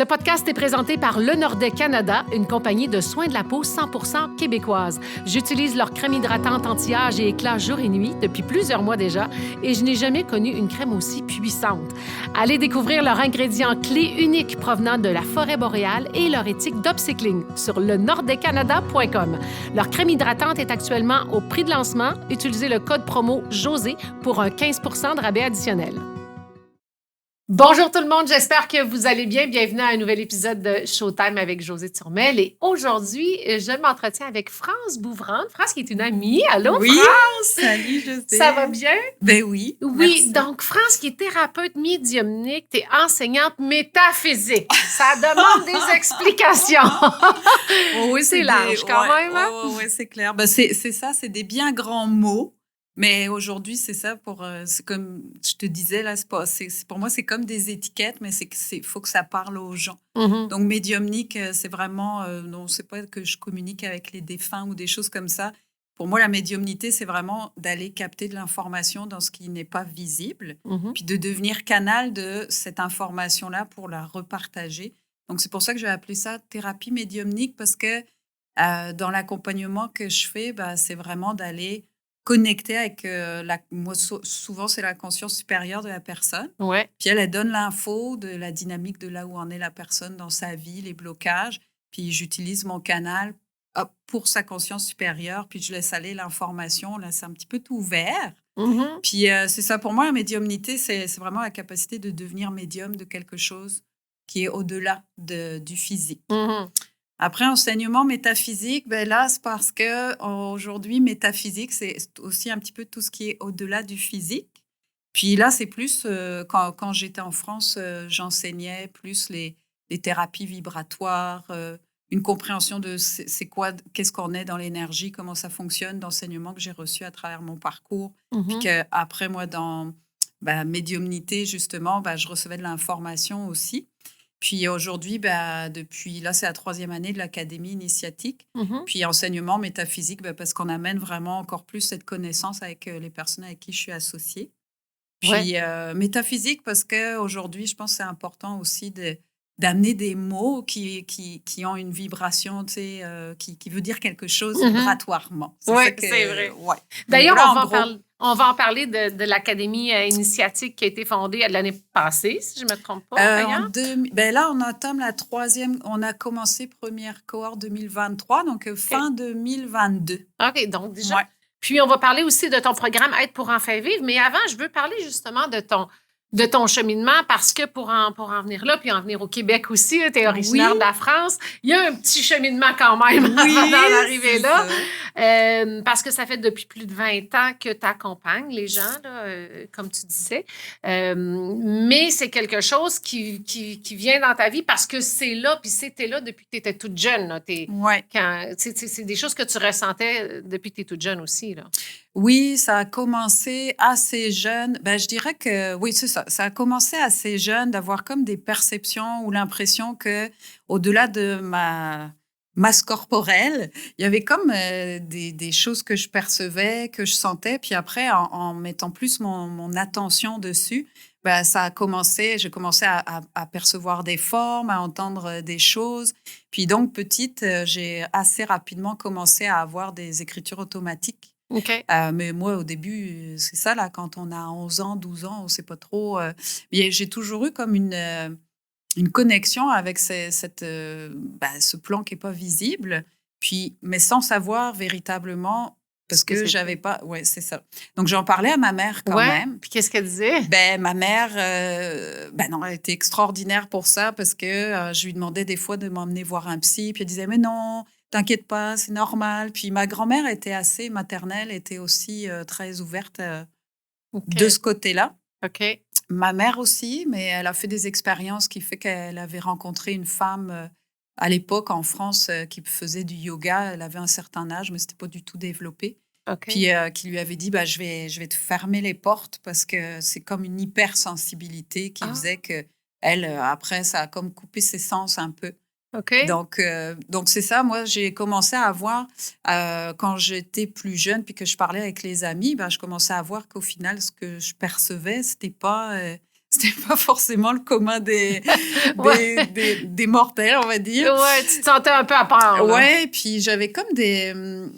Ce podcast est présenté par Le Nordais Canada, une compagnie de soins de la peau 100% québécoise. J'utilise leur crème hydratante anti-âge et éclat jour et nuit depuis plusieurs mois déjà et je n'ai jamais connu une crème aussi puissante. Allez découvrir leurs ingrédients clés uniques provenant de la forêt boréale et leur éthique d'upcycling sur lenordaicanada.com. Leur crème hydratante est actuellement au prix de lancement. Utilisez le code promo JOSÉ pour un 15% de rabais additionnel. Bonjour tout le monde, j'espère que vous allez bien. Bienvenue à un nouvel épisode de Showtime avec Josée Turmel. Et aujourd'hui, je m'entretiens avec France Bouvrande. France qui est une amie. Allô, oui, France? Salut, Josée. Ça va bien? Ben oui. Oui, merci. donc France qui est thérapeute médiumnique, tu es enseignante métaphysique. Ça demande des explications. Oh, oui, c'est large quand même. Hein? Oui, c'est clair. Ben, c'est ça, c'est des bien grands mots. Mais aujourd'hui, c'est ça c'est comme je te disais là, pour moi c'est comme des étiquettes, mais faut que ça parle aux gens. Mm-hmm. Donc médiumnique, c'est vraiment non, c'est pas que je communique avec les défunts ou des choses comme ça. Pour moi, la médiumnité, c'est vraiment d'aller capter de l'information dans ce qui n'est pas visible, puis de devenir canal de cette information-là pour la repartager. Donc c'est pour ça que je vais appeler ça thérapie médiumnique, parce que dans l'accompagnement que je fais, c'est vraiment d'aller connecter avec moi, souvent c'est la conscience supérieure de la personne. Ouais. Puis elle donne l'info de la dynamique de là où en est la personne dans sa vie, les blocages. Puis j'utilise mon canal pour sa conscience supérieure. Puis je laisse aller l'information. Là, c'est un petit peu tout ouvert. Mm-hmm. Puis c'est ça pour moi, la médiumnité, c'est vraiment la capacité de devenir médium de quelque chose qui est au-delà du physique. Mm-hmm. Après, enseignement métaphysique, là, c'est parce qu'aujourd'hui, métaphysique, c'est aussi un petit peu tout ce qui est au-delà du physique. Puis là, c'est plus, quand j'étais en France, j'enseignais plus les thérapies vibratoires, une compréhension de c'est quoi, qu'est-ce qu'on est dans l'énergie, comment ça fonctionne, d'enseignements que j'ai reçus à travers mon parcours. Puis qu'après, moi, dans médiumnité, justement, je recevais de l'information aussi. Puis aujourd'hui, depuis là, c'est la 3e année de l'Académie initiatique. Puis enseignement métaphysique, parce qu'on amène vraiment encore plus cette connaissance avec les personnes avec qui je suis associée. Puis métaphysique, parce qu'aujourd'hui, je pense que c'est important aussi d'amener des mots qui ont une vibration, tu sais, qui veut dire quelque chose vibratoirement. Oui, c'est vrai. Ouais. D'ailleurs, on va en parler de l'Académie initiatique qui a été fondée l'année passée, si je ne me trompe pas. Là, on entame la 3e. On a commencé première cohorte 2023, donc fin 2022. OK, donc déjà. Ouais. Puis, on va parler aussi de ton programme Aide pour enfin vivre. Mais avant, je veux parler justement de ton cheminement, parce que pour en venir là, puis en venir au Québec aussi, tu es originaire de la France, il y a un petit cheminement quand même avant d'en arriver là. Parce que ça fait depuis plus de 20 ans que tu accompagnes les gens, là, comme tu disais. Mais c'est quelque chose qui vient dans ta vie parce que c'est là, puis c'était là depuis que tu étais toute jeune. Là. C'est des choses que tu ressentais depuis que tu es toute jeune aussi, là. Oui, ça a commencé assez jeune. Je dirais que oui, c'est ça. Ça a commencé assez jeune d'avoir comme des perceptions ou l'impression que, au-delà de ma masse corporelle, il y avait comme des choses que je percevais, que je sentais. Puis après, en mettant plus mon attention dessus, ça a commencé. J'ai commencé à percevoir des formes, à entendre des choses. Puis donc petite, j'ai assez rapidement commencé à avoir des écritures automatiques. Okay. Mais moi, au début, c'est ça, là, quand on a 11 ans, 12 ans, on ne sait pas trop. J'ai toujours eu comme une connexion avec ce plan qui n'est pas visible, mais sans savoir véritablement, parce que je n'avais pas... Oui, c'est ça. Donc, j'en parlais à ma mère quand même. Puis qu'est-ce qu'elle disait? Ma mère, non, elle était extraordinaire pour ça, parce que je lui demandais des fois de m'emmener voir un psy, puis elle disait, mais non... T'inquiète pas, c'est normal. Puis ma grand-mère était assez maternelle, était aussi très ouverte de ce côté-là. OK. Ma mère aussi, mais elle a fait des expériences qui fait qu'elle avait rencontré une femme à l'époque en France qui faisait du yoga. Elle avait un certain âge, mais c'était pas du tout développé. Okay. Puis qui lui avait dit, je vais te fermer les portes, parce que c'est comme une hypersensibilité qui faisait que elle, après, ça a comme coupé ses sens un peu. Okay. Donc c'est ça. Moi, j'ai commencé à voir, quand j'étais plus jeune, puis que je parlais avec les amis, je commençais à voir qu'au final, ce que je percevais, c'était pas c'était pas forcément le commun Ouais. des mortels, on va dire. Ouais, tu te sentais un peu à part, là. Ouais, puis j'avais comme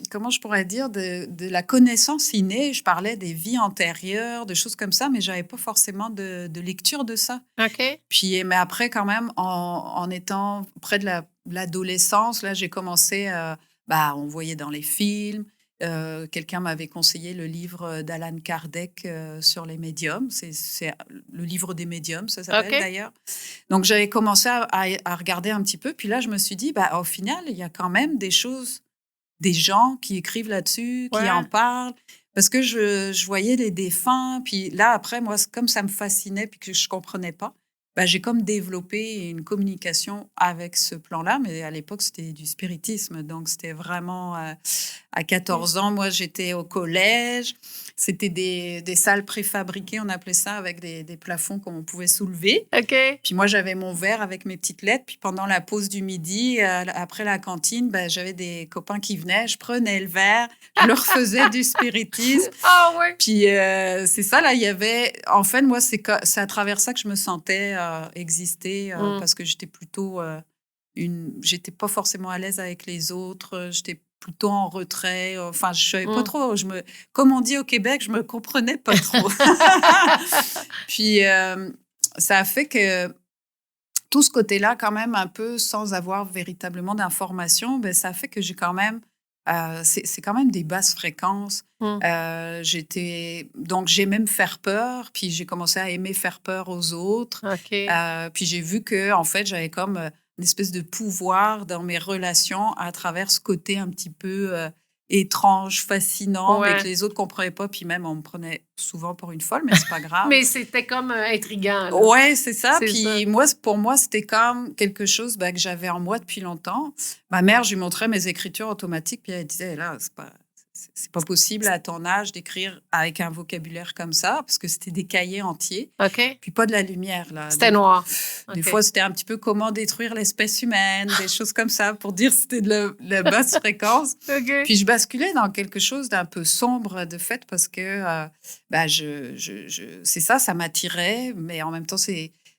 comment je pourrais dire, de la connaissance innée. Je parlais des vies antérieures, de choses comme ça, mais j'avais pas forcément de lecture de ça. OK. Puis, mais après, quand même, en étant près de l'adolescence, là, j'ai commencé, on voyait dans les films. Quelqu'un m'avait conseillé le livre d'Alan Kardec sur les médiums. C'est le livre des médiums, ça s'appelle OK. d'ailleurs. Donc, j'avais commencé à regarder un petit peu. Puis là, je me suis dit, au final, il y a quand même des choses, des gens qui écrivent là-dessus, qui en Ouais. parlent. Parce que je voyais les défunts. Puis là, après, moi, comme ça me fascinait puis que je comprenais pas, j'ai comme développé une communication avec ce plan-là. Mais à l'époque, c'était du spiritisme. Donc, c'était vraiment à OK. 14 ans. Moi, j'étais au collège. C'était des salles préfabriquées, on appelait ça, avec des plafonds qu'on pouvait soulever. OK. Puis moi, j'avais mon verre avec mes petites lettres. Puis pendant la pause du midi, après la cantine, j'avais des copains qui venaient. Je prenais le verre, je leur faisais du spiritisme. Ah ouais. Puis c'est ça, là, il y avait... En fait, moi, c'est à travers ça que je me sentais exister parce que j'étais plutôt j'étais pas forcément à l'aise avec les autres. J'étais plutôt en retrait. Enfin, je savais pas trop. Comme on dit au Québec, je me comprenais pas trop. Puis ça a fait que tout ce côté-là, quand même, un peu sans avoir véritablement d'informations, ça fait que j'ai quand même, c'est quand même des basses fréquences. Mmh. Donc, j'aimais me faire peur, puis j'ai commencé à aimer faire peur aux autres. OK. Puis j'ai vu que, en fait, j'avais comme une espèce de pouvoir dans mes relations à travers ce côté un petit peu étrange, fascinant, mais que Ouais. les autres comprenaient pas. Puis même, on me prenait souvent pour une folle, mais c'est pas grave. Mais c'était comme, intriguant, là. Ouais, c'est ça. C'est ça. Puis moi, pour moi, c'était comme quelque chose que j'avais en moi depuis longtemps. Ma mère, je lui montrais mes écritures automatiques, puis elle disait, là, c'est pas possible à ton âge d'écrire avec un vocabulaire comme ça, parce que c'était des cahiers entiers, OK. puis pas de la lumière, là. C'était noir. Des OK. fois, c'était un petit peu comment détruire l'espèce humaine, des choses comme ça, pour dire que c'était de la basse fréquence. OK. Puis je basculais dans quelque chose d'un peu sombre, de fait, parce que c'est ça m'attirait, mais en même temps,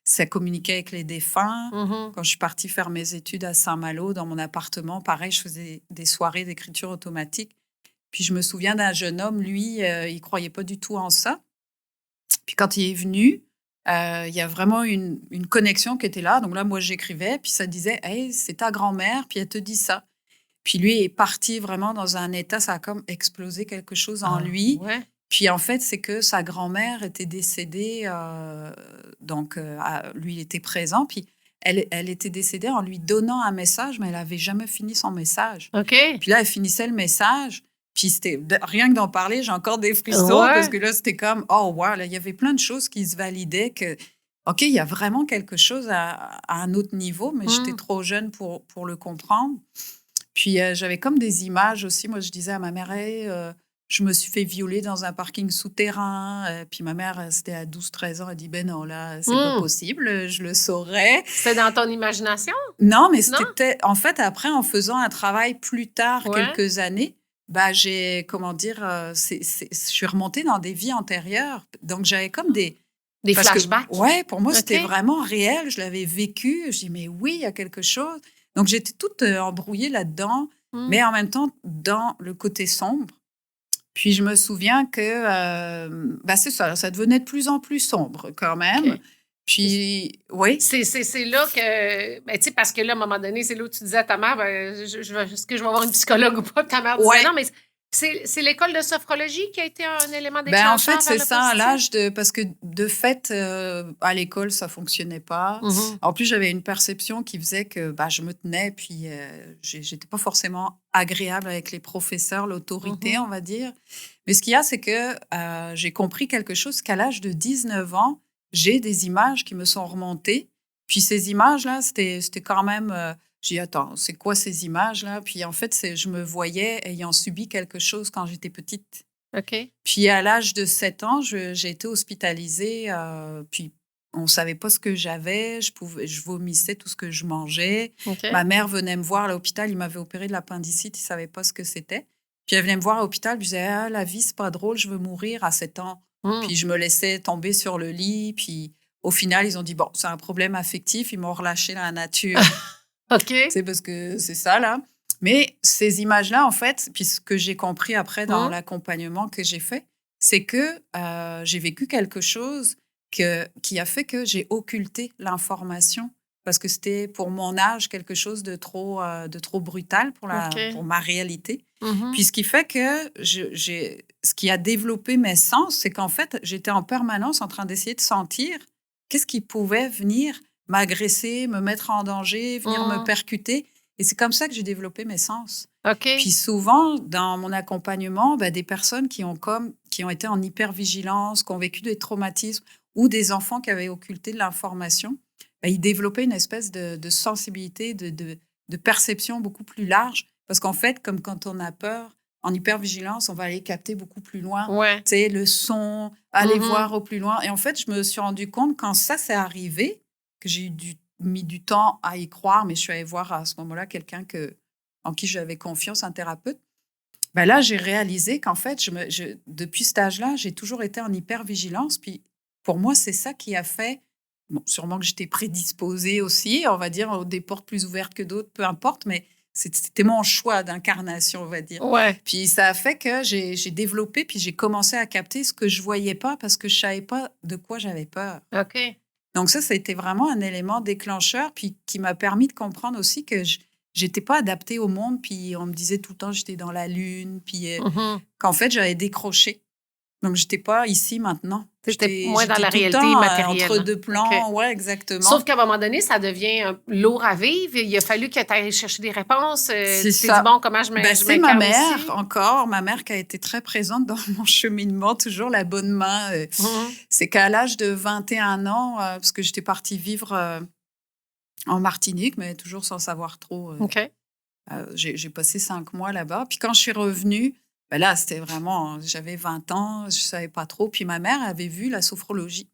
ça communiquait avec les défunts. Mmh. Quand je suis partie faire mes études à Saint-Malo, dans mon appartement, pareil, je faisais des soirées d'écriture automatique. Puis je me souviens d'un jeune homme, lui, il croyait pas du tout en ça. Puis quand il est venu, il y a vraiment une connexion qui était là. Donc là, moi, j'écrivais, puis ça disait, hey, c'est ta grand-mère, puis elle te dit ça. Puis lui est parti vraiment dans un état, ça a comme explosé quelque chose en Ah lui. ouais? Puis en fait, c'est que sa grand-mère était décédée, donc lui, il était présent, puis elle était décédée en lui donnant un message, mais elle avait jamais fini son message. OK. Puis là, elle finissait le message, puis rien que d'en parler, j'ai encore des frissons, parce Ouais. que là, c'était comme, oh wow, là, il y avait plein de choses qui se validaient que, OK, il y a vraiment quelque chose à un autre niveau, mais j'étais trop jeune pour le comprendre. Puis j'avais comme des images aussi. Moi, je disais à ma mère, hey, je me suis fait violer dans un parking souterrain. Puis ma mère, c'était à 12-13 ans, elle dit, ben non, là, c'est pas possible, je le saurais. C'était dans ton imagination? Non, mais Non? c'était, en fait, après, en faisant un travail plus tard, Ouais. quelques années, j'ai, comment dire, je suis remontée dans des vies antérieures. Donc, j'avais comme Des parce que, flashbacks? ouais, pour moi, c'était OK. vraiment réel. Je l'avais vécu. Je dis, mais oui, il y a quelque chose. Donc, j'étais toute embrouillée là-dedans, Mmh. mais en même temps, dans le côté sombre. Puis, je me souviens que, c'est ça devenait de plus en plus sombre quand même. OK. Puis, oui. C'est là que, tu sais, parce que là, à un moment donné, c'est là où tu disais à ta mère, est-ce que je vais avoir une psychologue ou pas? Puis ta mère disait, Ouais. non, mais c'est l'école de sophrologie qui a été un élément En déclencheur fait, vers c'est le ça, à positif? l'âge parce que de fait, à l'école, ça fonctionnait pas. Mhm. En plus, j'avais une perception qui faisait que je me tenais, puis j'étais pas forcément agréable avec les professeurs, l'autorité, Mhm. on va dire. Mais ce qu'il y a, c'est que j'ai compris quelque chose, qu'à l'âge de 19 ans, j'ai des images qui me sont remontées. Puis ces images-là, c'était quand même... j'ai dit, attends, c'est quoi ces images-là? Puis en fait, je me voyais ayant subi quelque chose quand j'étais petite. OK. Puis à l'âge de 7 ans, j'ai été hospitalisée, puis on ne savait pas ce que j'avais, je vomissais tout ce que je mangeais. OK. Ma mère venait me voir à l'hôpital, il m'avait opéré de l'appendicite, il ne savait pas ce que c'était. Puis elle venait me voir à l'hôpital, puis je disais, ah, la vie, c'est pas drôle, je veux mourir à 7 ans. Mm. Puis je me laissais tomber sur le lit, puis au final, ils ont dit, bon, c'est un problème affectif, ils m'ont relâché dans la nature. OK. C'est parce que c'est ça, là. Mais ces images-là, en fait, puis ce que j'ai compris après dans l'accompagnement que j'ai fait, c'est que j'ai vécu quelque chose qui a fait que j'ai occulté l'information parce que c'était pour mon âge quelque chose de trop brutal pour ma réalité. Puis ce qui fait que ce qui a développé mes sens, c'est qu'en fait, j'étais en permanence en train d'essayer de sentir qu'est-ce qui pouvait venir m'agresser, me mettre en danger, venir me percuter. Et c'est comme ça que j'ai développé mes sens. OK. Puis souvent, dans mon accompagnement, des personnes qui ont été en hypervigilance, qui ont vécu des traumatismes ou des enfants qui avaient occulté de l'information, ils développaient une espèce de sensibilité, de perception beaucoup plus large. Parce qu'en fait, comme quand on a peur, en hypervigilance, on va aller capter beaucoup plus loin. Ouais. Tu sais, le son, aller voir au plus loin. Et en fait, je me suis rendu compte quand ça s'est arrivé, que j'ai mis du temps à y croire, mais je suis allée voir à ce moment-là quelqu'un en qui j'avais confiance, un thérapeute. Là, j'ai réalisé qu'en fait, depuis cet âge-là, j'ai toujours été en hypervigilance. Puis pour moi, c'est ça qui a fait, bon, sûrement que j'étais prédisposée aussi, on va dire, des portes plus ouvertes que d'autres, peu importe, mais c'était mon choix d'incarnation, on va dire. Ouais. Puis ça a fait que j'ai développé, puis j'ai commencé à capter ce que je voyais pas parce que je savais pas de quoi j'avais peur. OK. Donc ça a été vraiment un élément déclencheur, puis qui m'a permis de comprendre aussi que j'étais pas adaptée au monde, puis on me disait tout le temps que j'étais dans la lune, puis qu'en fait, j'avais décroché. Donc, j'étais pas ici maintenant. J'étais moins dans la tout le réalité temps, matérielle. entre deux plans, OK. ouais, exactement. Sauf qu'à un moment donné, ça devient lourd à vivre. Il a fallu que tu ailles chercher des réponses. C'est tu t'es ça. dit, bon, comment je c'est ma mère, aussi? encore. Ma mère qui a été très présente dans mon cheminement, toujours la bonne main. C'est qu'à l'âge de 21 ans, parce que j'étais partie vivre en Martinique, mais toujours sans savoir trop. OK. J'ai passé 5 mois là-bas. Puis quand je suis revenue, là, c'était vraiment... J'avais 20 ans, je ne savais pas trop. Puis ma mère avait vu la sophrologie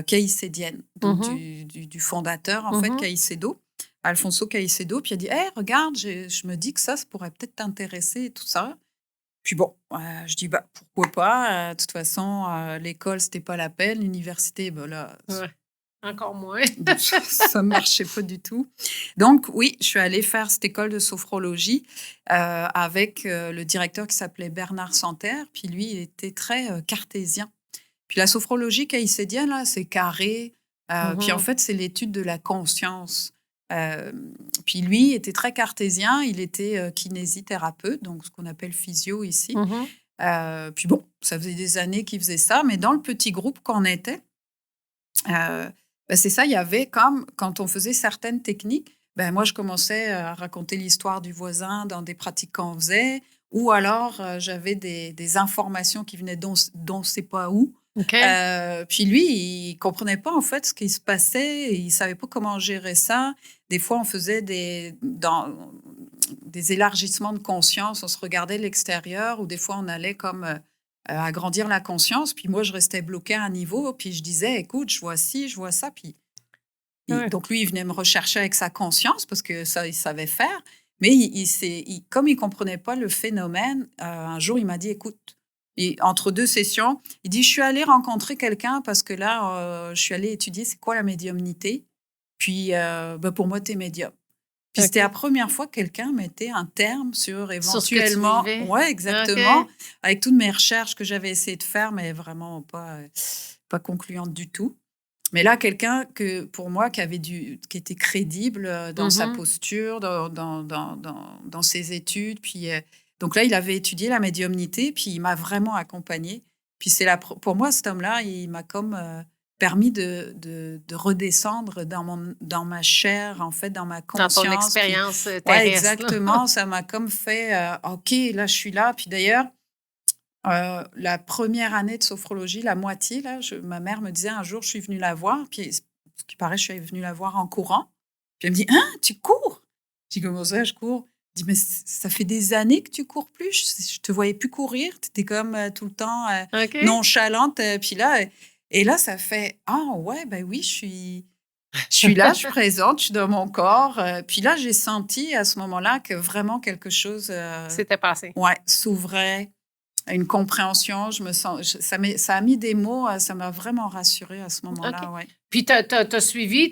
caïcédienne, donc du fondateur, en fait, Caicedo, Alfonso Caicedo. Puis elle dit, hey, regarde, je me dis que ça pourrait peut-être t'intéresser et tout ça. Puis bon, je dis, pourquoi pas. De toute façon, l'école, c'était pas la peine. L'université, là... Ouais. Encore moins. Ça ne marchait pas du tout. Donc, oui, je suis allée faire cette école de sophrologie avec le directeur qui s'appelait Bernard Santerre. Puis lui, il était très cartésien. Puis la sophrologie caïcédienne, là, c'est carré. Puis en fait, c'est l'étude de la conscience. Puis lui, il était très cartésien. Il était kinésithérapeute, donc ce qu'on appelle physio ici. Puis bon, ça faisait des années qu'il faisait ça. Mais dans le petit groupe qu'on était, c'est ça, il y avait comme, quand on faisait certaines techniques, moi, je commençais à raconter l'histoire du voisin dans des pratiques qu'on faisait, ou alors j'avais des informations qui venaient d'on ne sait pas où. Okay. Puis lui, il ne comprenait pas en fait ce qui se passait, il ne savait pas comment gérer ça. Des fois, on faisait des élargissements de conscience, on se regardait l'extérieur, ou des fois, on allait comme... agrandir la conscience. Puis moi, je restais bloquée à un niveau. Puis je disais, écoute, je vois ci, je vois ça. Puis donc lui, il venait me rechercher avec sa conscience parce que ça, il savait faire. Mais comme il ne comprenait pas le phénomène, un jour, il m'a dit, écoute, entre 2 sessions, il dit, je suis allée rencontrer quelqu'un parce que là, je suis allée étudier c'est quoi la médiumnité. Puis pour moi, tu es médium. Puis c'était la première fois que quelqu'un mettait un terme sur éventuellement... Oui, exactement. Avec toutes mes recherches que j'avais essayé de faire, mais vraiment pas concluantes du tout. Mais là, quelqu'un pour moi, qui était crédible dans sa posture, dans ses études. Puis, donc là, il avait étudié la médiumnité, puis il m'a vraiment accompagnée. Puis pour moi, cet homme-là, il m'a comme... permis de redescendre dans ma chair, en fait, dans ma conscience. Dans ton expérience terrestre. Oui, exactement. Ça m'a comme fait, OK, là, je suis là. Puis d'ailleurs, la première année de sophrologie, la moitié, là, ma mère me disait un jour, je suis venue la voir. Puis, ce qui paraît, je suis venue la voir en courant. Puis elle me dit, hein, tu cours? Je dis, comment ça, je cours? Je dis, mais ça fait des années que tu cours plus. Je te voyais plus courir. Tu étais comme tout le temps nonchalante. Puis là... Et là, ça fait « Ah ouais, oui, je suis là, je suis présente, je suis dans mon corps. » Puis là, j'ai senti à ce moment-là que vraiment quelque chose... C'était passé. Ouais, s'ouvrait, une compréhension. Ça a mis des mots, ça m'a vraiment rassurée à ce moment-là. Okay. Ouais. Puis, tu as suivi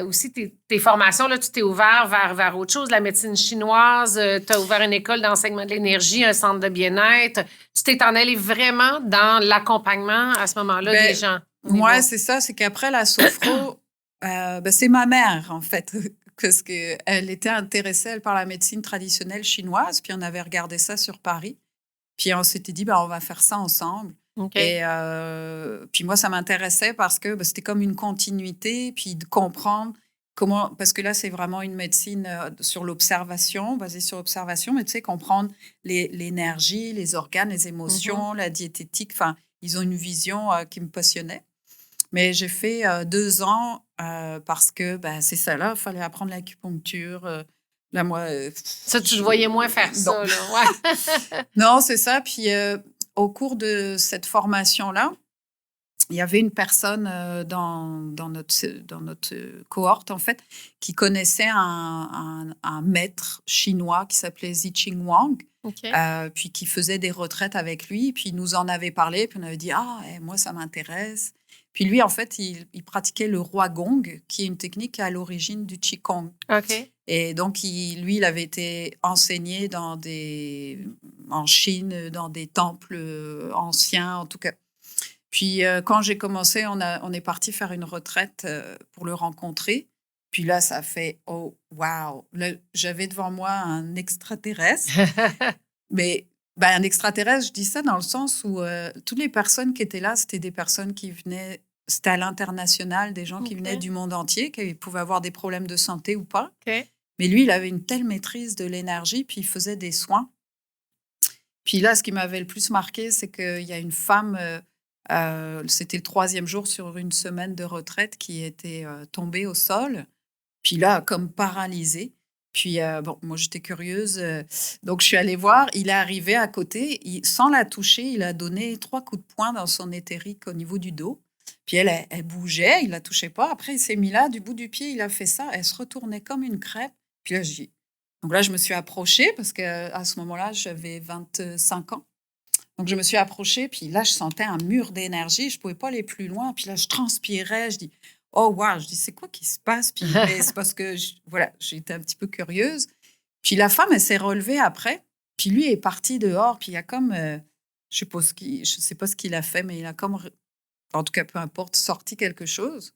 aussi tes formations. Là, tu t'es ouvert vers autre chose, la médecine chinoise. Tu as ouvert une école d'enseignement de l'énergie, un centre de bien-être. Tu t'es en allé vraiment dans l'accompagnement à ce moment-là des gens. Ouais, c'est ça. C'est qu'après la sophro, c'est ma mère, en fait, parce qu'elle était intéressée par la médecine traditionnelle chinoise. Puis on avait regardé ça sur Paris. Puis on s'était dit, on va faire ça ensemble. Okay. Et puis moi, ça m'intéressait parce que c'était comme une continuité, puis de comprendre comment, parce que là, c'est vraiment une médecine sur l'observation, basée sur l'observation, mais tu sais, comprendre l'énergie, les organes, les émotions, la diététique, enfin, ils ont une vision qui me passionnait. Mais j'ai fait 2 ans parce que c'est ça, là, il fallait apprendre l'acupuncture. Là, moi... ça, tu te voyais moins faire ça, là. Ouais. Non, c'est ça. Puis au cours de cette formation-là, il y avait une personne dans notre cohorte, en fait, qui connaissait un maître chinois qui s'appelait Ziqing Wang, puis qui faisait des retraites avec lui. Puis il nous en avait parlé, puis on avait dit « Ah, moi, ça m'intéresse ». Puis lui, en fait, il pratiquait le roi gong, qui est une technique à l'origine du Qigong. OK. Et donc, il avait été enseigné en Chine, dans des temples anciens, en tout cas. Puis, quand j'ai commencé, on est parti faire une retraite pour le rencontrer. Puis là, ça fait « Oh, wow !» J'avais devant moi un extraterrestre. Mais un extraterrestre, je dis ça dans le sens où toutes les personnes qui étaient là, c'était des personnes qui venaient... C'était à l'international, des gens qui venaient du monde entier, qui pouvaient avoir des problèmes de santé ou pas. Mais lui, il avait une telle maîtrise de l'énergie, puis il faisait des soins. Puis là, ce qui m'avait le plus marqué, c'est qu'il y a une femme, c'était le 3e jour sur une semaine de retraite, qui était tombée au sol, puis là, comme paralysée. Puis, moi, j'étais curieuse, donc je suis allée voir. Il est arrivé à côté, sans la toucher, il a donné 3 coups de poing dans son éthérique au niveau du dos. Puis elle bougeait, il la touchait pas. Après, il s'est mis là, du bout du pied, il a fait ça. Elle se retournait comme une crêpe. Puis là, donc là, je me suis approchée parce qu'à ce moment-là, j'avais 25 ans. Donc, je me suis approchée, puis là, je sentais un mur d'énergie. Je pouvais pas aller plus loin. Puis là, je transpirais. Je dis, oh, wow! Je dis, c'est quoi qui se passe? Puis c'est parce que, j'étais un petit peu curieuse. Puis la femme, elle s'est relevée après. Puis lui est parti dehors. Puis il y a comme, je sais pas ce qu'il a fait, mais il a comme... En tout cas, peu importe, sorti quelque chose.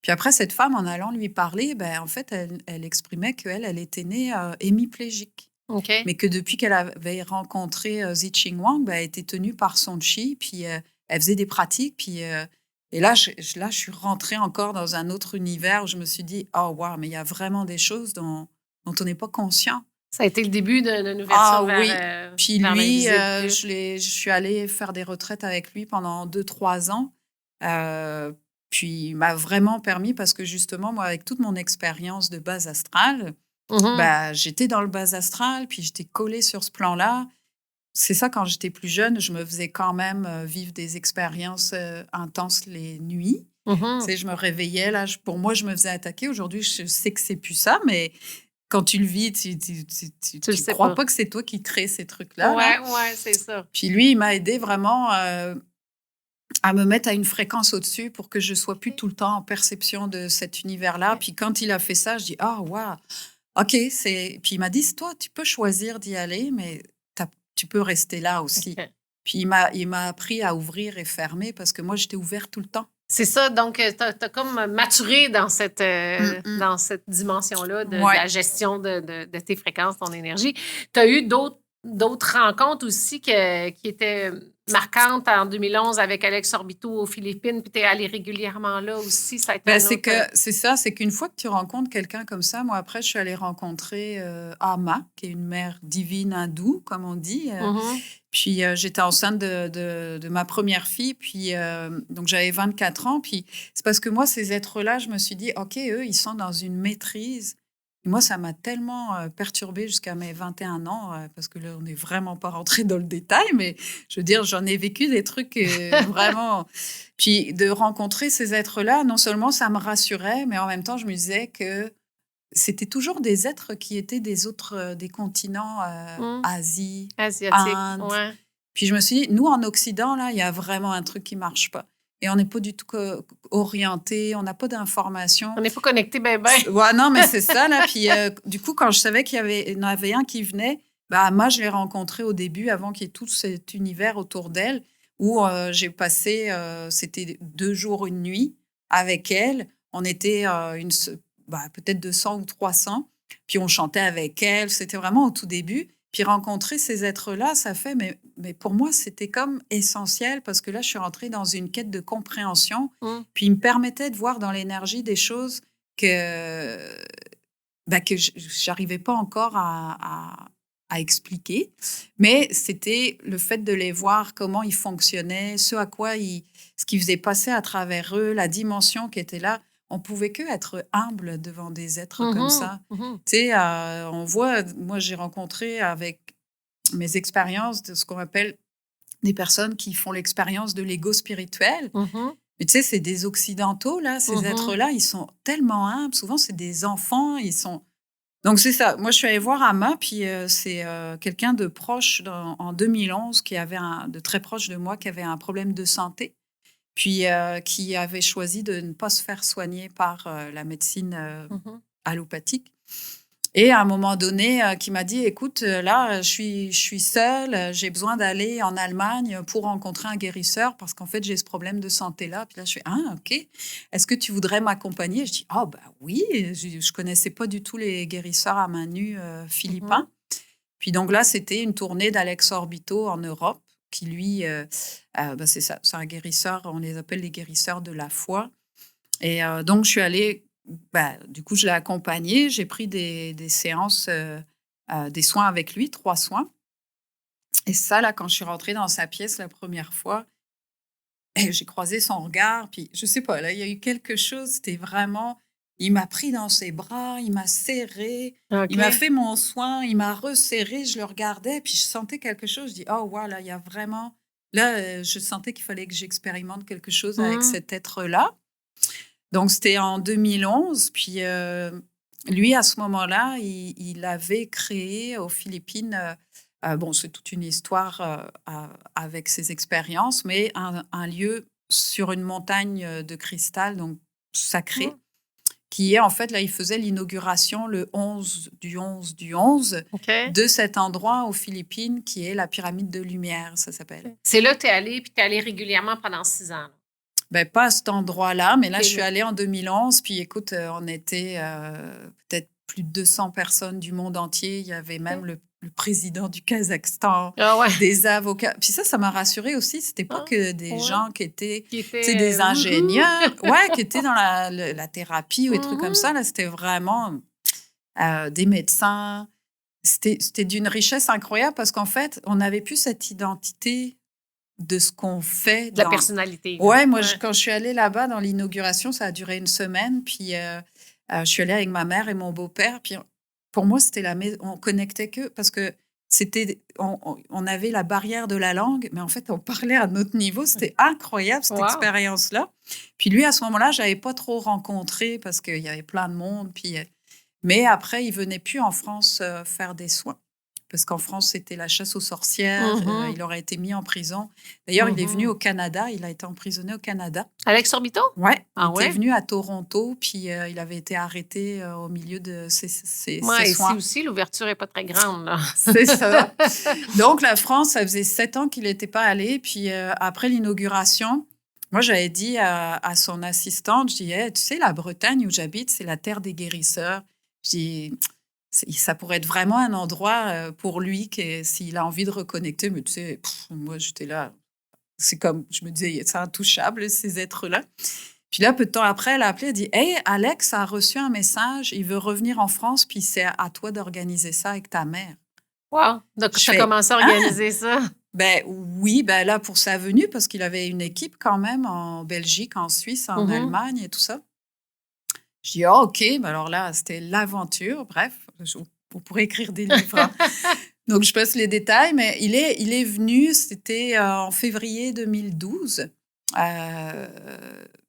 Puis après, cette femme, en allant lui parler, en fait, elle exprimait qu'elle était née hémiplégique. Mais que depuis qu'elle avait rencontré Ziqing Wang, elle était tenue par son chi, puis elle faisait des pratiques. Puis, et là, je suis rentrée encore dans un autre univers où je me suis dit, oh, wow, mais il y a vraiment des choses dont on n'est pas conscient. Ça a été le début d'une ouverture vers... oui. Puis lui, je suis allée faire des retraites avec lui pendant 2-3 ans. Puis il m'a vraiment permis, parce que justement, moi, avec toute mon expérience de base astrale, j'étais dans le base astral, puis j'étais collée sur ce plan-là. C'est ça, quand j'étais plus jeune, je me faisais quand même vivre des expériences intenses les nuits. Tu sais, je me réveillais, là, pour moi, je me faisais attaquer. Aujourd'hui, je sais que c'est plus ça, mais quand tu le vis, tu ne crois pas que c'est toi qui crée ces trucs-là. Ouais, c'est ça. Puis lui, il m'a aidé vraiment... à me mettre à une fréquence au-dessus pour que je sois plus tout le temps en perception de cet univers-là. Puis quand il a fait ça, je dis « Ah, waouh, OK. » Puis il m'a dit « Toi, tu peux choisir d'y aller, mais tu peux rester là aussi. » Puis il m'a appris à ouvrir et fermer, parce que moi, j'étais ouverte tout le temps. C'est ça. Donc, tu as comme maturé dans cette dimension-là de la gestion de tes fréquences, ton énergie. Tu as eu d'autres rencontres aussi qui étaient marquantes en 2011 avec Alex Orbito aux Philippines, puis tu es allée régulièrement là aussi. Ça a été c'est qu'une fois que tu rencontres quelqu'un comme ça, moi, après, je suis allée rencontrer Amma, qui est une mère divine hindoue, comme on dit. Puis j'étais enceinte de ma première fille, puis donc j'avais 24 ans. Puis c'est parce que moi, ces êtres-là, je me suis dit, OK, eux, ils sont dans une maîtrise. Et moi, ça m'a tellement perturbée jusqu'à mes 21 ans, parce que là, on n'est vraiment pas rentré dans le détail, mais je veux dire, j'en ai vécu des trucs vraiment... Puis de rencontrer ces êtres-là, non seulement ça me rassurait, mais en même temps, je me disais que c'était toujours des êtres qui étaient des continents Asie, asiatique. Inde. Puis je me suis dit, nous, en Occident, là, il y a vraiment un truc qui ne marche pas. et on n'est pas du tout orienté, on n'a pas d'informations. On n'est pas connecté, ben. Ouais, non, mais c'est ça, là. Puis, du coup, quand je savais il y en avait un qui venait, moi, je l'ai rencontré au début, avant qu'il y ait tout cet univers autour d'elle, où j'ai passé, c'était 2 jours, 1 nuit avec elle. On était peut-être 200 ou 300, puis on chantait avec elle. C'était vraiment au tout début. Puis rencontrer ces êtres-là, ça fait, mais pour moi, c'était comme essentiel parce que là, je suis rentrée dans une quête de compréhension. Puis il me permettait de voir dans l'énergie des choses que j'arrivais pas encore à expliquer. Mais c'était le fait de les voir, comment ils fonctionnaient, ce qui faisait passer à travers eux, la dimension qui était là. On pouvait que être humble devant des êtres comme ça. Tu sais, on voit, moi, j'ai rencontré avec mes expériences de ce qu'on appelle des personnes qui font l'expérience de l'ego spirituel. Mais tu sais, c'est des occidentaux, là, ces êtres-là, ils sont tellement humbles. Souvent, c'est des enfants, Donc, c'est ça. Moi, je suis allée voir Amma, puis c'est quelqu'un de proche en 2011, de très proche de moi, qui avait un problème de santé, puis qui avait choisi de ne pas se faire soigner par la médecine allopathique. Et à un moment donné, qui m'a dit, écoute, là, je suis seule, j'ai besoin d'aller en Allemagne pour rencontrer un guérisseur parce qu'en fait, j'ai ce problème de santé-là. Puis là, je fais, OK. Est-ce que tu voudrais m'accompagner? Je dis, oui. Je connaissais pas du tout les guérisseurs à main nue philippins. Puis donc là, c'était une tournée d'Alex Orbito en Europe, qui lui, c'est ça, c'est un guérisseur, on les appelle les guérisseurs de la foi. Et donc, je suis allée. Du coup, je l'ai accompagné. J'ai pris des séances, des soins avec lui, 3 soins. Et ça, là, quand je suis rentrée dans sa pièce la première fois, j'ai croisé son regard. Puis, je sais pas, là, il y a eu quelque chose. C'était vraiment... Il m'a pris dans ses bras, il m'a serré, il m'a fait mon soin, il m'a resserré. Je le regardais, puis je sentais quelque chose. Je dis, oh, wow, là, il y a vraiment... Là, je sentais qu'il fallait que j'expérimente quelque chose avec cet être-là. Donc, c'était en 2011. Puis, lui, à ce moment-là, il avait créé aux Philippines, c'est toute une histoire avec ses expériences, mais un lieu sur une montagne de cristal, donc sacré, qui est en fait, là, il faisait l'inauguration le 11 du 11 du 11 de cet endroit aux Philippines qui est la pyramide de lumière, ça s'appelle. C'est là que tu es allée, puis tu es allée régulièrement pendant 6 ans. Pas à cet endroit-là, mais là, je suis allée en 2011. Puis écoute, on était peut-être plus de 200 personnes du monde entier. Il y avait même le président du Kazakhstan, des avocats. Puis ça m'a rassurée aussi. C'était pas que des gens qui étaient des ingénieurs, qui étaient dans la thérapie ou des trucs comme ça. Là, c'était vraiment des médecins. C'était d'une richesse incroyable parce qu'en fait, on n'avait plus cette identité de ce qu'on fait. La personnalité. Oui, moi, quand je suis allée là-bas dans l'inauguration, ça a duré 1 semaine. Puis, je suis allée avec ma mère et mon beau-père. Puis, pour moi, c'était on connectait que parce que on avait la barrière de la langue, mais en fait, on parlait à notre niveau. C'était incroyable, cette expérience-là. Puis lui, à ce moment-là, je n'avais pas trop rencontré parce qu'il y avait plein de monde. Puis, mais après, il ne venait plus en France faire des soins. Parce qu'en France, c'était la chasse aux sorcières. Il aurait été mis en prison. D'ailleurs, il est venu au Canada. Il a été emprisonné au Canada. Alex Orbito? Oui. Il était venu à Toronto, puis il avait été arrêté au milieu de ses soins. Ici aussi, l'ouverture n'est pas très grande. Là. C'est ça. Donc, la France, ça faisait 7 ans qu'il n'était pas allé. Puis après l'inauguration, moi, j'avais dit à son assistante, je dis, tu sais, la Bretagne où j'habite, c'est la terre des guérisseurs. Je dis... Ça pourrait être vraiment un endroit pour lui s'il a envie de reconnecter. Mais tu sais, moi, j'étais là. C'est comme, je me disais, c'est intouchable, ces êtres-là. Puis là, peu de temps après, elle a appelé, elle a dit, « Hey, Alex a reçu un message, il veut revenir en France, puis c'est à toi d'organiser ça avec ta mère. » Wow! Donc, tu as commencé à organiser ça? Oui, là, pour sa venue, parce qu'il avait une équipe quand même en Belgique, en Suisse, en Allemagne et tout ça. Je dis, OK, alors là, c'était l'aventure. Bref, on pourrait écrire des livres. Hein. Donc, je passe les détails, mais il est venu, c'était en février 2012.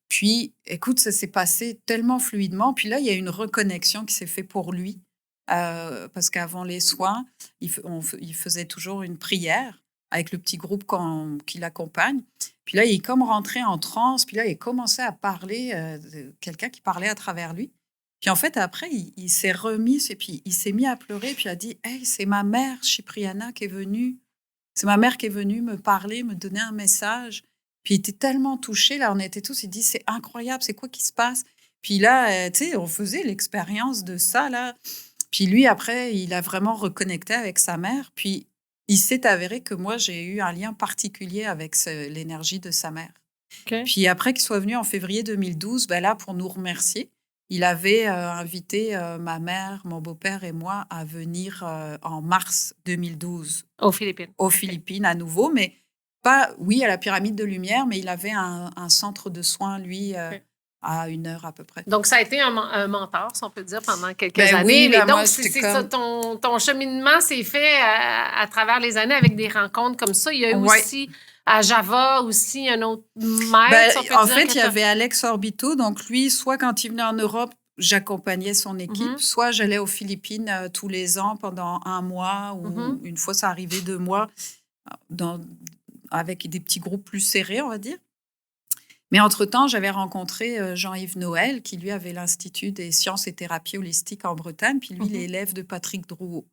Puis, écoute, ça s'est passé tellement fluidement. Puis là, il y a une reconnexion qui s'est faite pour lui. Parce qu'avant les soins, il faisait toujours une prière avec le petit groupe qui l'accompagne. Puis là, il est comme rentré en transe. Puis là, il commençait à parler de quelqu'un qui parlait à travers lui. Puis en fait, après, il s'est remis et puis il s'est mis à pleurer. Puis il a dit, « Hey, c'est ma mère, Chypriana, qui est venue. C'est ma mère qui est venue me parler, me donner un message. » Puis il était tellement touché. Là, on était tous, il dit, « C'est incroyable, c'est quoi qui se passe? » Puis là, tu sais, on faisait l'expérience de ça, là. Puis lui, après, il a vraiment reconnecté avec sa mère. Puis il s'est avéré que moi, j'ai eu un lien particulier avec l'énergie de sa mère. OK. Puis après qu'il soit venu en février 2012, ben là, pour nous remercier, il avait invité ma mère, mon beau-père et moi à venir en mars 2012 Aux Philippines. aux OK. Philippines à nouveau, mais pas, oui, à la Pyramide de Lumière, mais il avait un centre de soins, lui, OK. à 1 heure à peu près. Donc, ça a été un mentor, si on peut dire, pendant quelques Ben années. oui, Mais ben donc, moi, c'est j'étais ça, comme... ton cheminement s'est fait à travers les années avec des rencontres comme ça. Il y a eu Ouais. aussi, à Java, aussi, un autre maître, Ben, si on peut en dire. fait, que il y avait Alex Orbito. Donc, lui, soit quand il venait en Europe, j'accompagnais son équipe, Mhm. soit j'allais aux Philippines tous les ans pendant 1 mois ou Mhm. une fois, ça arrivait 2 mois avec des petits groupes plus serrés, on va dire. Mais entre-temps, j'avais rencontré Jean-Yves Noël, qui lui avait l'Institut des sciences et thérapies holistiques en Bretagne, puis lui, il est élève de Patrick Drouot.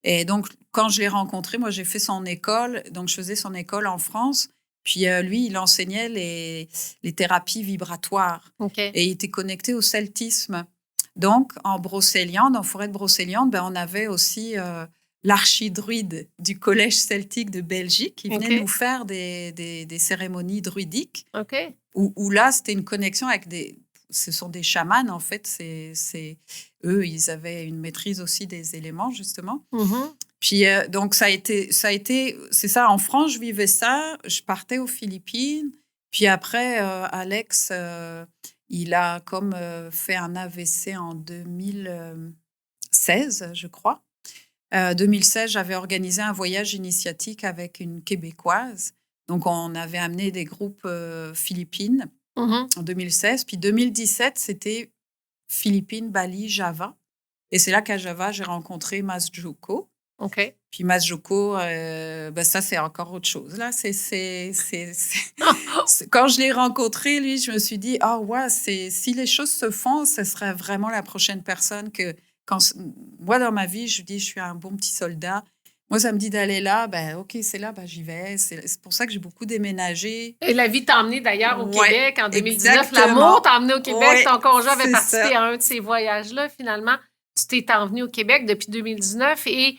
Et donc, quand je l'ai rencontré, moi, j'ai fait son école, donc je faisais son école en France. Puis lui, il enseignait les thérapies vibratoires. OK. Et il était connecté au celtisme. Donc, en Brocéliande, en forêt de Brocéliande, ben, on avait aussi l'archidruide du Collège celtique de Belgique qui venait OK. nous faire des cérémonies druidiques. OK. Où là, c'était une connexion avec ce sont des chamans, en fait. Eux, ils avaient une maîtrise aussi des éléments, justement. Mhm. Puis, donc, ça a été, c'est ça, en France, je vivais ça. Je partais aux Philippines. Puis après, Alex, il a comme fait un AVC en 2016, je crois. 2016, j'avais organisé un voyage initiatique avec une Québécoise. Donc, on avait amené des groupes philippines Mhm. en 2016. Puis 2017, c'était Philippines, Bali, Java. Et c'est là qu'à Java, j'ai rencontré Masjoko. OK. Puis Masjoko, ben ça, c'est encore autre chose. Là, quand je l'ai rencontré, lui, je me suis dit, ah ouais, si les choses se font, ce serait vraiment la prochaine personne que... Moi, dans ma vie, je dis, je suis un bon petit soldat. Moi, ça me dit d'aller là, ben OK, c'est là, ben j'y vais. C'est pour ça que j'ai beaucoup déménagé. Et la vie t'a emmené d'ailleurs au Ouais, Québec en 2019. exactement. L'amour t'a emmené au Québec. Ouais, Ton conjoint avait c'est participé ça. à un de ces voyages-là, finalement. Tu t'es envenu au Québec depuis 2019 et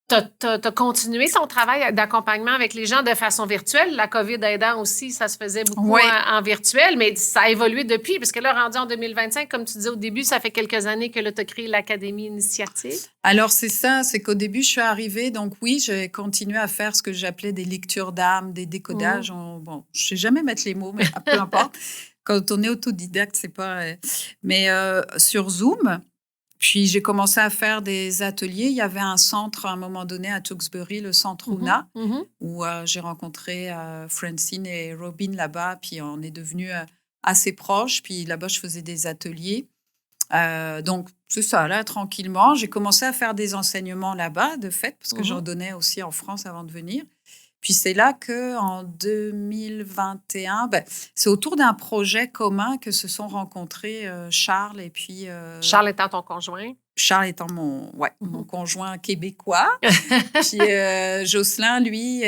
t'as continué ton travail d'accompagnement avec les gens de façon virtuelle. La COVID aidant aussi, ça se faisait beaucoup Ouais. en virtuel, mais ça a évolué depuis, parce que là, rendu en 2025, comme tu disais au début, ça fait quelques années que là, tu as créé l'Académie Initiatique. Alors, c'est ça, c'est qu'au début, je suis arrivée, donc oui, j'ai continué à faire ce que j'appelais des lectures d'âme, des décodages. Bon, je ne sais jamais mettre les mots, mais peu importe. Quand on est autodidacte, c'est pas... Mais sur Zoom, puis j'ai commencé à faire des ateliers. Il y avait un centre, à un moment donné, à Tewksbury, le centre Una, où j'ai rencontré Francine et Robin là-bas, puis on est devenus assez proches. Puis là-bas, je faisais des ateliers. Donc, c'est ça, là, tranquillement. J'ai commencé à faire des enseignements là-bas, de fait, parce que j'en donnais aussi en France avant de venir. Puis c'est là qu'en 2021, c'est autour d'un projet commun que se sont rencontrés Charles et puis... Charles étant ton conjoint. Charles étant mon conjoint québécois. Puis Jocelyn, lui,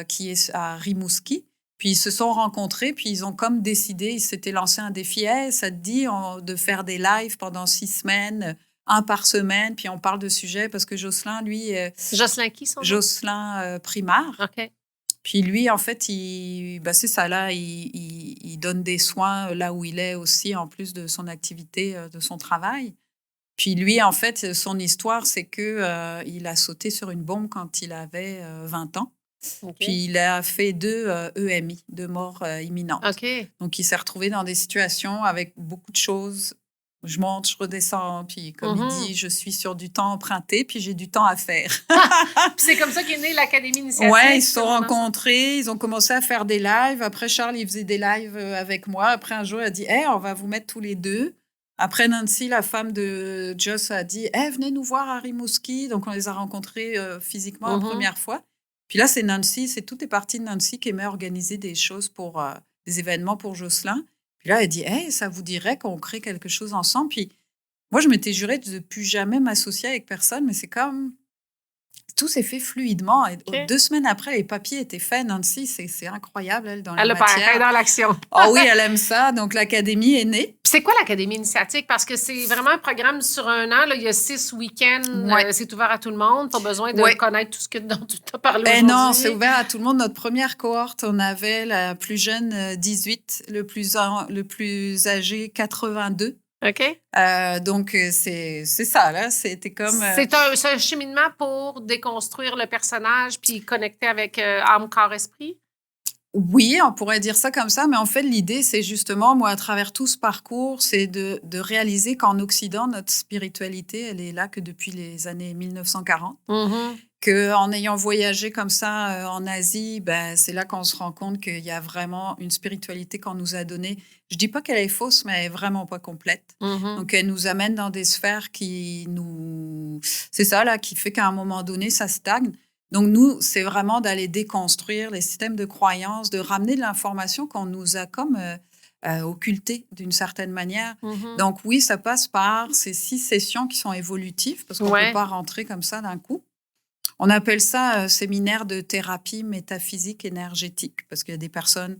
qui est à Rimouski. Puis ils se sont rencontrés, puis ils ont comme décidé, ils s'étaient lancé un défi. Hey, ça te dit de faire des lives pendant 6 semaines, un par semaine, puis on parle de sujets, parce que Jocelyn, lui... Jocelyn qui, son nom? Jocelyn Primard. OK. Puis lui, en fait, c'est ça, là, il donne des soins là où il est aussi, en plus de son activité, de son travail. Puis lui, en fait, son histoire, c'est que il a sauté sur une bombe quand il avait 20 ans. Okay. Puis il a fait 2 EMI, 2 morts imminentes. Okay. Donc, il s'est retrouvé dans des situations avec beaucoup de choses. Je monte, je redescends, puis comme il dit, je suis sur du temps emprunté, puis j'ai du temps à faire. Puis c'est comme ça qu'est née l'Académie Initiatique. Ouais, ils se sont rencontrés, ils ont commencé à faire des lives. Après, Charles, il faisait des lives avec moi. Après, un jour, il a dit, hey, on va vous mettre tous les deux. Après, Nancy, la femme de Joss, a dit, hey, venez nous voir à Rimouski. Donc, on les a rencontrés physiquement la première fois. Puis là, tout est parti de Nancy qui aimait organiser des choses pour des événements pour Jocelyn. Puis là, elle dit, hey, ça vous dirait qu'on crée quelque chose ensemble? Puis moi, je m'étais jurée de ne plus jamais m'associer avec personne, mais c'est comme tout s'est fait fluidement. Et OK. 2 semaines après, les papiers étaient faits. Nancy, c'est incroyable, elle, dans la Elle a pas matière. dans l'action. Ah oui, elle aime ça. Donc, l'Académie est née. Puis c'est quoi l'Académie initiatique? Parce que c'est vraiment un programme sur un an. Là. Il y a 6 week-ends. Ouais. C'est ouvert à tout le monde. Pas besoin de Ouais. connaître tout ce dont tu as parlé Ben aujourd'hui. non, c'est ouvert à tout le monde. Notre première cohorte, on avait la plus jeune 18, le plus âgé 82. OK. Donc, c'est ça, là. C'était comme... C'est un cheminement pour déconstruire le personnage puis connecter avec âme, corps, esprit? Oui, on pourrait dire ça comme ça, mais en fait, l'idée, c'est justement, moi, à travers tout ce parcours, c'est de réaliser qu'en Occident, notre spiritualité, elle est là que depuis les années 1940. Mm-hmm. Qu'en ayant voyagé comme ça en Asie, ben, c'est là qu'on se rend compte qu'il y a vraiment une spiritualité qu'on nous a donnée. Je dis pas qu'elle est fausse, mais elle est vraiment pas complète. Mm-hmm. Donc, elle nous amène dans des sphères c'est ça, là, qui fait qu'à un moment donné, ça stagne. Donc, nous, c'est vraiment d'aller déconstruire les systèmes de croyances, de ramener de l'information qu'on nous a comme occultée d'une certaine manière. Mm-hmm. Donc, oui, ça passe par ces 6 sessions qui sont évolutives, parce qu'on ne peut pas rentrer comme ça d'un coup. On appelle ça séminaire de thérapie métaphysique énergétique, parce qu'il y a des personnes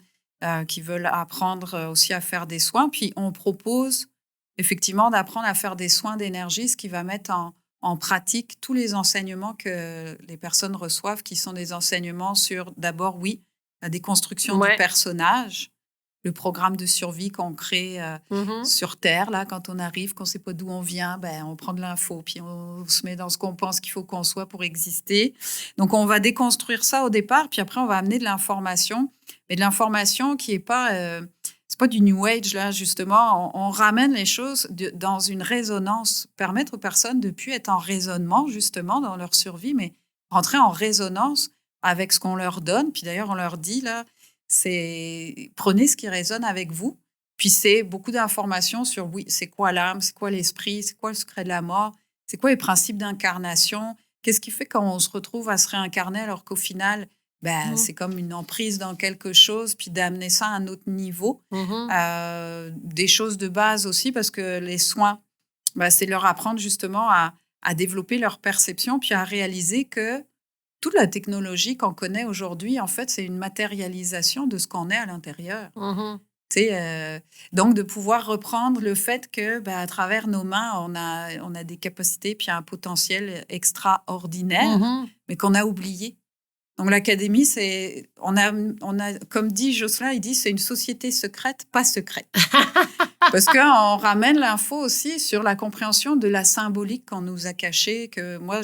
qui veulent apprendre aussi à faire des soins. Puis, on propose effectivement d'apprendre à faire des soins d'énergie, ce qui va mettre en pratique tous les enseignements que les personnes reçoivent, qui sont des enseignements sur, d'abord, oui, la déconstruction du personnage, le programme de survie qu'on crée sur Terre, là, quand on arrive, qu'on ne sait pas d'où on vient, ben, on prend de l'info, puis on se met dans ce qu'on pense qu'il faut qu'on soit pour exister. Donc, on va déconstruire ça au départ, puis après, on va amener de l'information, mais de l'information qui n'est pas... c'est pas du New Age, là, justement. On ramène les choses dans une résonance, permettre aux personnes de ne plus être en raisonnement, justement, dans leur survie, mais rentrer en résonance avec ce qu'on leur donne. Puis d'ailleurs, on leur dit, là, prenez ce qui résonne avec vous. Puis c'est beaucoup d'informations sur, oui, c'est quoi l'âme, c'est quoi l'esprit, c'est quoi le secret de la mort, c'est quoi les principes d'incarnation, qu'est-ce qui fait quand on se retrouve à se réincarner alors qu'au final, c'est comme une emprise dans quelque chose, puis d'amener ça à un autre niveau. Des choses de base aussi, parce que les soins, c'est leur apprendre justement à développer leur perception, puis à réaliser que toute la technologie qu'on connaît aujourd'hui, en fait, c'est une matérialisation de ce qu'on est à l'intérieur. Donc, de pouvoir reprendre le fait que, à travers nos mains, on a des capacités puis un potentiel extraordinaire, mais qu'on a oublié. Donc, l'Académie, on a, comme dit Jocelyn, il dit, c'est une société secrète, pas secrète. Parce qu'on ramène l'info aussi sur la compréhension de la symbolique qu'on nous a cachée, que moi,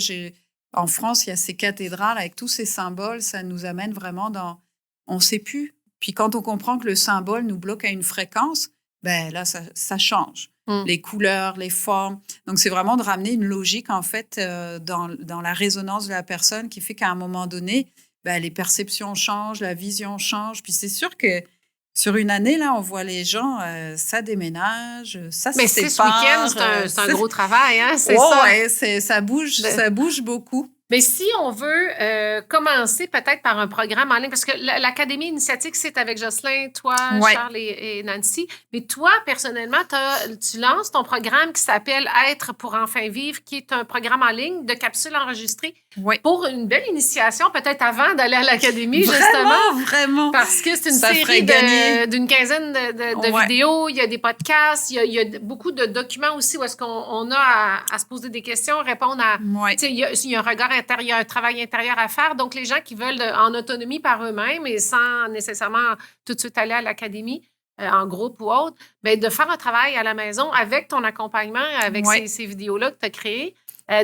en France, il y a ces cathédrales avec tous ces symboles, ça nous amène vraiment dans... On ne sait plus. Puis quand on comprend que le symbole nous bloque à une fréquence, là, ça change. Les couleurs, les formes. Donc, c'est vraiment de ramener une logique, en fait, dans la résonance de la personne qui fait qu'à un moment donné, les perceptions changent, la vision change. Puis c'est sûr que sur une année, là, on voit les gens, ça déménage, ça se sépare. Mais 6 week-ends, c'est un gros travail, hein? C'est ça. Ouais, ça bouge beaucoup. Mais si on veut commencer peut-être par un programme en ligne, parce que l'Académie initiatique, c'est avec Jocelyn, toi, Charles et Nancy. Mais toi, personnellement, tu lances ton programme qui s'appelle Être pour enfin vivre, qui est un programme en ligne de capsules enregistrées pour une belle initiation, peut-être avant d'aller à l'Académie, justement. Vraiment. Parce que c'est une série d'une quinzaine de vidéos, il y a des podcasts, il y a beaucoup de documents aussi où est-ce qu'on a à se poser des questions, répondre à... Il y a un regard intérieur, un travail intérieur à faire. Donc, les gens qui veulent en autonomie par eux-mêmes et sans nécessairement tout de suite aller à l'académie, en groupe ou autre, de faire un travail à la maison avec ton accompagnement, avec ces vidéos-là que tu as créées.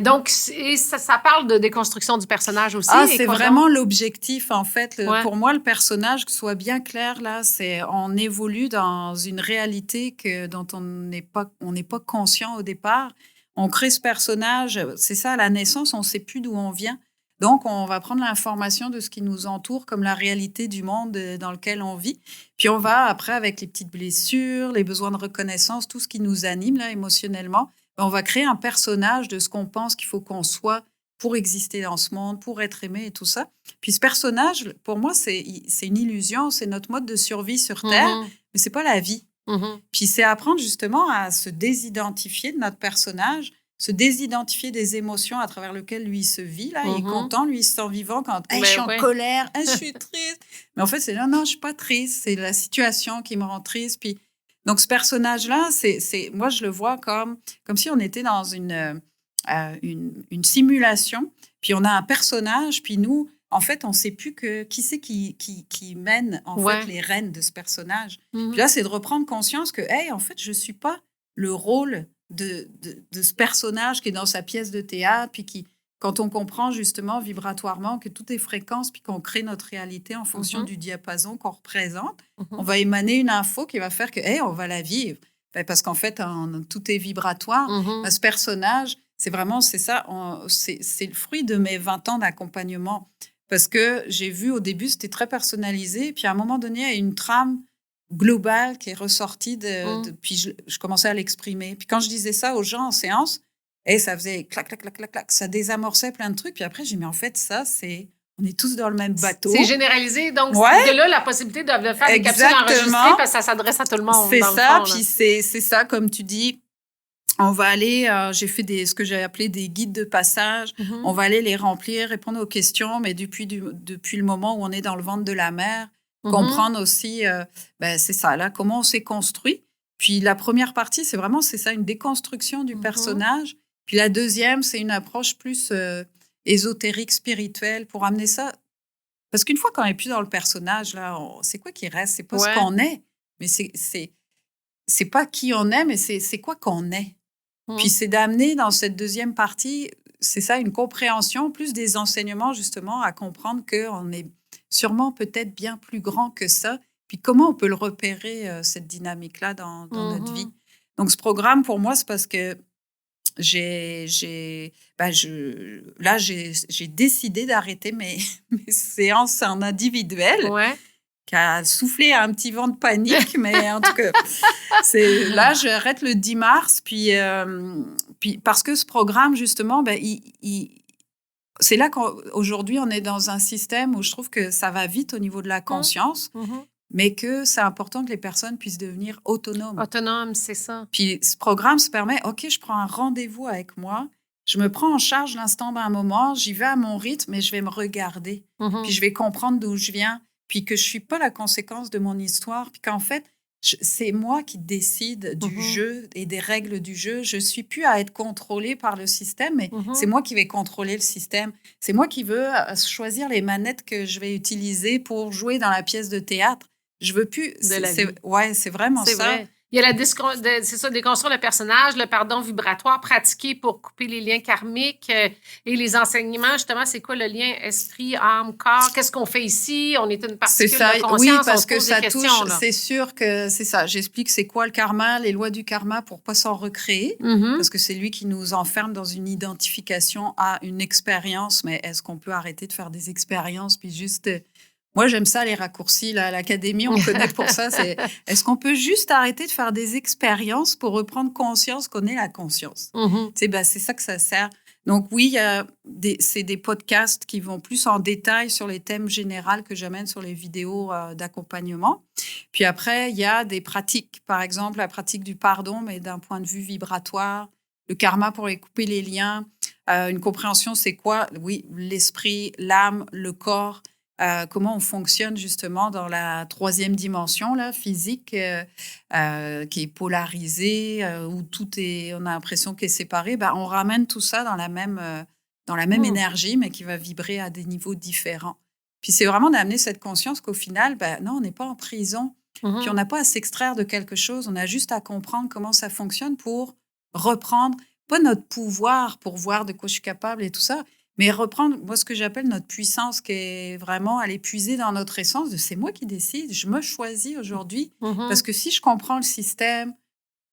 Donc, ça parle de déconstruction du personnage aussi. C'est vraiment l'objectif, en fait. Pour moi, le personnage, que ce soit bien clair, là, c'est on évolue dans une réalité dont on n'est pas conscient au départ. On crée ce personnage, c'est ça, à la naissance, on ne sait plus d'où on vient. Donc, on va prendre l'information de ce qui nous entoure comme la réalité du monde dans lequel on vit. Puis, on va, après, avec les petites blessures, les besoins de reconnaissance, tout ce qui nous anime là, émotionnellement, on va créer un personnage de ce qu'on pense qu'il faut qu'on soit pour exister dans ce monde, pour être aimé et tout ça. Puis ce personnage, pour moi, c'est une illusion, c'est notre mode de survie sur Terre, mais c'est pas la vie. Puis c'est apprendre justement à se désidentifier de notre personnage, se désidentifier des émotions à travers lesquelles lui il se vit. Là, il est content, lui il se sent vivant quand je suis en colère, je suis triste. Mais en fait, c'est non, je suis pas triste, c'est la situation qui me rend triste. Puis donc ce personnage-là, moi je le vois comme si on était dans une simulation. Puis on a un personnage, puis nous, en fait, on ne sait plus qui c'est qui mène en fait les rênes de ce personnage. Puis là, c'est de reprendre conscience que, en fait, je ne suis pas le rôle de ce personnage qui est dans sa pièce de théâtre, puis quand on comprend justement vibratoirement que tout est fréquence, puis qu'on crée notre réalité en fonction du diapason qu'on représente, on va émaner une info qui va faire que, on va la vivre. Parce qu'en fait, tout est vibratoire. Ce personnage, c'est ça, c'est le fruit de mes 20 ans d'accompagnement. Parce que j'ai vu au début, c'était très personnalisé, puis à un moment donné, il y a une trame globale qui est ressortie, puis je commençais à l'exprimer. Puis quand je disais ça aux gens en séance, ça faisait clac, clac, clac, clac, clac, ça désamorçait plein de trucs. Puis après, j'ai dit, mais en fait, on est tous dans le même bateau. C'est généralisé, donc de là, la possibilité de faire des capsules enregistrées parce que ça s'adresse à tout le monde. C'est ça, puis c'est ça, comme tu dis. On va aller, j'ai fait ce que j'ai appelé des guides de passage. On va aller les remplir, répondre aux questions, mais depuis le moment où on est dans le ventre de la mer, comprendre aussi, c'est ça, là, comment on s'est construit. Puis la première partie, c'est ça, une déconstruction du personnage. Puis la deuxième, c'est une approche plus ésotérique, spirituelle, pour amener ça. Parce qu'une fois qu'on n'est plus dans le personnage, là, c'est quoi qui reste? C'est pas ce qu'on est, mais c'est pas qui on est, mais c'est quoi qu'on est. Puis c'est d'amener dans cette deuxième partie, c'est ça, une compréhension, plus des enseignements justement à comprendre qu'on est sûrement peut-être bien plus grand que ça. Puis comment on peut le repérer, cette dynamique-là dans notre vie. Donc ce programme, pour moi, c'est parce que j'ai décidé d'arrêter mes séances en individuel. Qui a soufflé un petit vent de panique, mais en tout cas, là, j'arrête le 10 mars, puis parce que ce programme, justement, c'est là qu'aujourd'hui, on est dans un système où je trouve que ça va vite au niveau de la conscience, mais que c'est important que les personnes puissent devenir autonomes. Autonomes, c'est ça. Puis ce programme se permet, OK, je prends un rendez-vous avec moi, je me prends en charge l'instant d'un moment, j'y vais à mon rythme, mais je vais me regarder, puis je vais comprendre d'où je viens, puis que je ne suis pas la conséquence de mon histoire, puis qu'en fait, c'est moi qui décide du jeu et des règles du jeu. Je ne suis plus à être contrôlée par le système, mais c'est moi qui vais contrôler le système. C'est moi qui veux choisir les manettes que je vais utiliser pour jouer dans la pièce de théâtre. Je ne veux plus... c'est vraiment ça. Vrai. Il y a déconstruire le personnage, le pardon vibratoire, pratiquer pour couper les liens karmiques et les enseignements. Justement, c'est quoi le lien esprit, âme, corps? Qu'est-ce qu'on fait ici? On est une particule de conscience. Oui, parce que ça touche. C'est sûr que c'est ça. J'explique c'est quoi le karma, les lois du karma pour pas s'en recréer. Parce que c'est lui qui nous enferme dans une identification à une expérience. Mais est-ce qu'on peut arrêter de faire des expériences puis juste... Moi, j'aime ça, les raccourcis. Là, à l'académie, on connaît pour ça. Est-ce qu'on peut juste arrêter de faire des expériences pour reprendre conscience qu'on est la conscience? C'est ça que ça sert. Donc oui, c'est des podcasts qui vont plus en détail sur les thèmes généraux que j'amène sur les vidéos d'accompagnement. Puis après, il y a des pratiques. Par exemple, la pratique du pardon, mais d'un point de vue vibratoire. Le karma pour couper les liens. Une compréhension, c'est quoi? Oui, l'esprit, l'âme, le corps. Comment on fonctionne justement dans la troisième dimension là, physique qui est polarisée, où on a l'impression qu'elle est séparée. On ramène tout ça dans la même énergie, mais qui va vibrer à des niveaux différents. Puis c'est vraiment d'amener cette conscience qu'au final, non, on n'est pas en prison, puis on n'a pas à s'extraire de quelque chose, on a juste à comprendre comment ça fonctionne pour reprendre, pas notre pouvoir pour voir de quoi je suis capable et tout ça, mais reprendre, moi, ce que j'appelle notre puissance, qui est vraiment aller puiser dans notre essence, c'est moi qui décide, je me choisis aujourd'hui. Parce que si je comprends le système,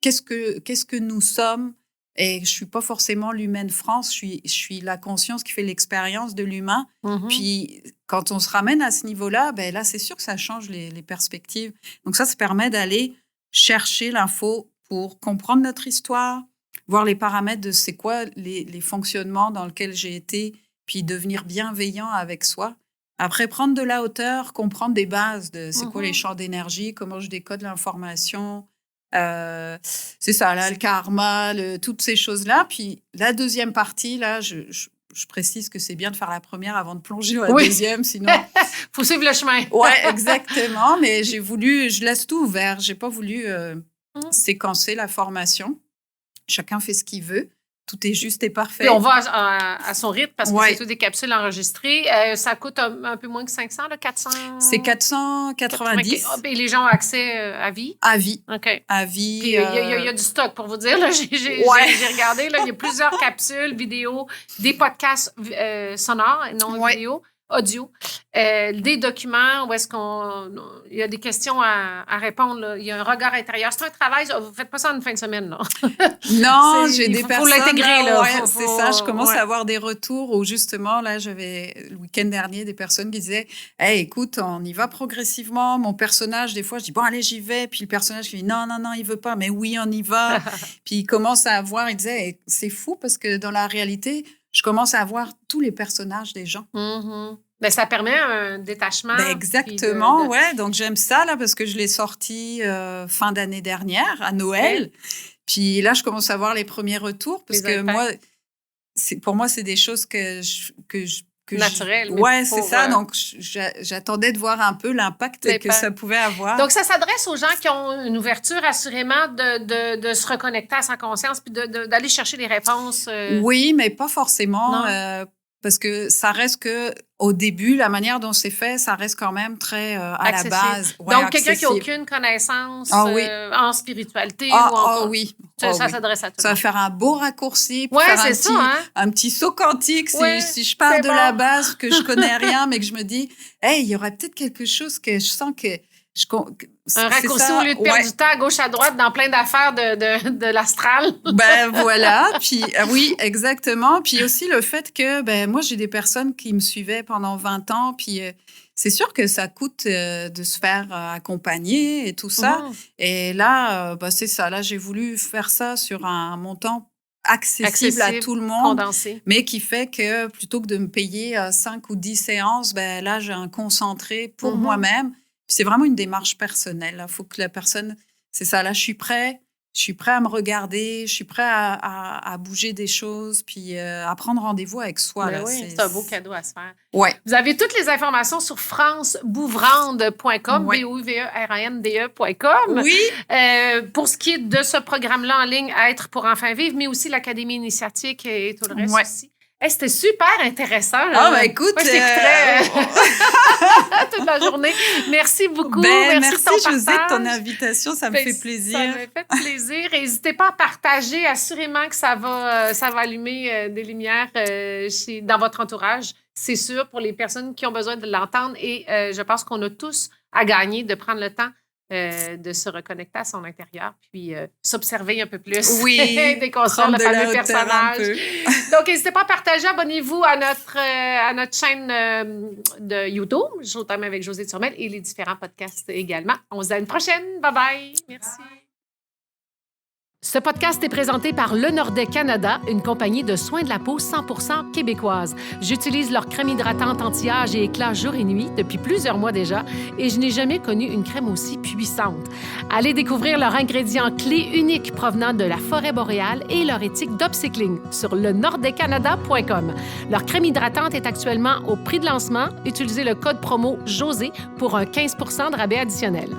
qu'est-ce que nous sommes, et je ne suis pas forcément l'humaine France, je suis la conscience qui fait l'expérience de l'humain. Puis quand on se ramène à ce niveau-là, là, c'est sûr que ça change les perspectives. Donc ça permet d'aller chercher l'info pour comprendre notre histoire, voir les paramètres de c'est quoi les fonctionnements dans lesquels j'ai été, puis devenir bienveillant avec soi. Après, prendre de la hauteur, comprendre des bases de c'est quoi les champs d'énergie, comment je décode l'information. C'est ça, là, le karma, toutes ces choses-là. Puis la deuxième partie, là, je précise que c'est bien de faire la première avant de plonger dans la deuxième, sinon... Faut suivre le chemin. Oui, exactement. Mais je laisse tout ouvert. J'ai pas voulu séquencer la formation. Chacun fait ce qu'il veut. Tout est juste et parfait. Puis on va à son rythme parce que c'est tout des capsules enregistrées. Ça coûte un peu moins que 500, là, 400? C'est 490. Et les gens ont accès à vie? À vie. OK. À vie. Puis il y a du stock, pour vous dire. Là. J'ai regardé. Là, il y a plusieurs capsules, vidéos, des podcasts sonores, non vidéo, audio, des documents où est-ce il y a des questions à répondre. Là. Il y a un regard intérieur. C'est un travail. Vous ne faites pas ça en une fin de semaine, là. Non, j'ai des personnes. Il faut l'intégrer, là. Ouais, c'est ça. Je commence à avoir des retours où, justement, là, j'avais le week-end dernier des personnes qui disaient « Hey, écoute, on y va progressivement. Mon personnage, des fois, je dis « Bon, allez, j'y vais. » Puis le personnage qui dit « Non, il veut pas. Mais oui, on y va. » Puis il commence à avoir, il disait hey, « C'est fou parce que dans la réalité, je commence à voir tous les personnages des gens. » Ben, ça permet un détachement. Ben exactement, ouais. Donc, j'aime ça, là, parce que je l'ai sorti fin d'année dernière, à Noël. Okay. Puis là, je commence à voir les premiers retours, parce que pour moi, c'est des choses que naturelles. Ouais, c'est ça. Donc, j'attendais de voir un peu l'impact que ça pouvait avoir. Donc, ça s'adresse aux gens qui ont une ouverture, assurément, de se reconnecter à sa conscience puis d'aller chercher des réponses. Oui, mais pas forcément. Parce que ça reste que au début, la manière dont c'est fait, ça reste quand même très à la base. Ouais, donc, quelqu'un qui n'a aucune connaissance en spiritualité ça s'adresse à tout le monde. Ça va faire un beau raccourci pour faire un petit saut quantique. Si je pars de la base, que je connais rien, mais que je me dis, hey, il y aurait peut-être quelque chose que je sens que... Un raccourci au lieu de perdre du temps à gauche, à droite dans plein d'affaires de l'astral. Ben voilà. Puis oui, exactement. Puis aussi le fait que moi, j'ai des personnes qui me suivaient pendant 20 ans. Puis c'est sûr que ça coûte de se faire accompagner et tout ça. Et là, c'est ça. Là, j'ai voulu faire ça sur un montant accessible à tout le monde, condensé. Mais qui fait que plutôt que de me payer 5 ou 10 séances, là, j'ai un concentré pour moi-même. C'est vraiment une démarche personnelle. Il faut que la personne... C'est ça, là, je suis prêt à me regarder, je suis prêt à bouger des choses, puis à prendre rendez-vous avec soi. Là, c'est un beau cadeau à se faire. Ouais. Vous avez toutes les informations sur francebouvrande.com, BOUVERANDE.com. Oui. Pour ce qui est de ce programme-là en ligne, Être pour enfin vivre, mais aussi l'Académie initiatique et tout le reste aussi. Hey, c'était super intéressant. Écoute, moi, je t'écouterais toute la journée. Merci beaucoup. Merci Josée, de ton invitation. Ça me fait plaisir. Ça me fait plaisir. N'hésitez pas à partager. Assurément que ça va allumer des lumières dans votre entourage. C'est sûr, pour les personnes qui ont besoin de l'entendre. Et je pense qu'on a tous à gagner de prendre le temps de se reconnecter à son intérieur, puis s'observer un peu plus. Oui, déconstruire le fameux personnage. Donc, n'hésitez pas à partager. Abonnez-vous à notre chaîne de YouTube, Showtime avec Josée Turmel, et les différents podcasts également. On se dit à une prochaine. Bye-bye. Merci. Ce podcast est présenté par Le Nordais Canada, une compagnie de soins de la peau 100% québécoise. J'utilise leur crème hydratante anti-âge et éclat jour et nuit depuis plusieurs mois déjà et je n'ai jamais connu une crème aussi puissante. Allez découvrir leurs ingrédients clés uniques provenant de la forêt boréale et leur éthique d'upcycling sur lenordaicanada.com. Leur crème hydratante est actuellement au prix de lancement. Utilisez le code promo JOSÉ pour un 15% de rabais additionnel.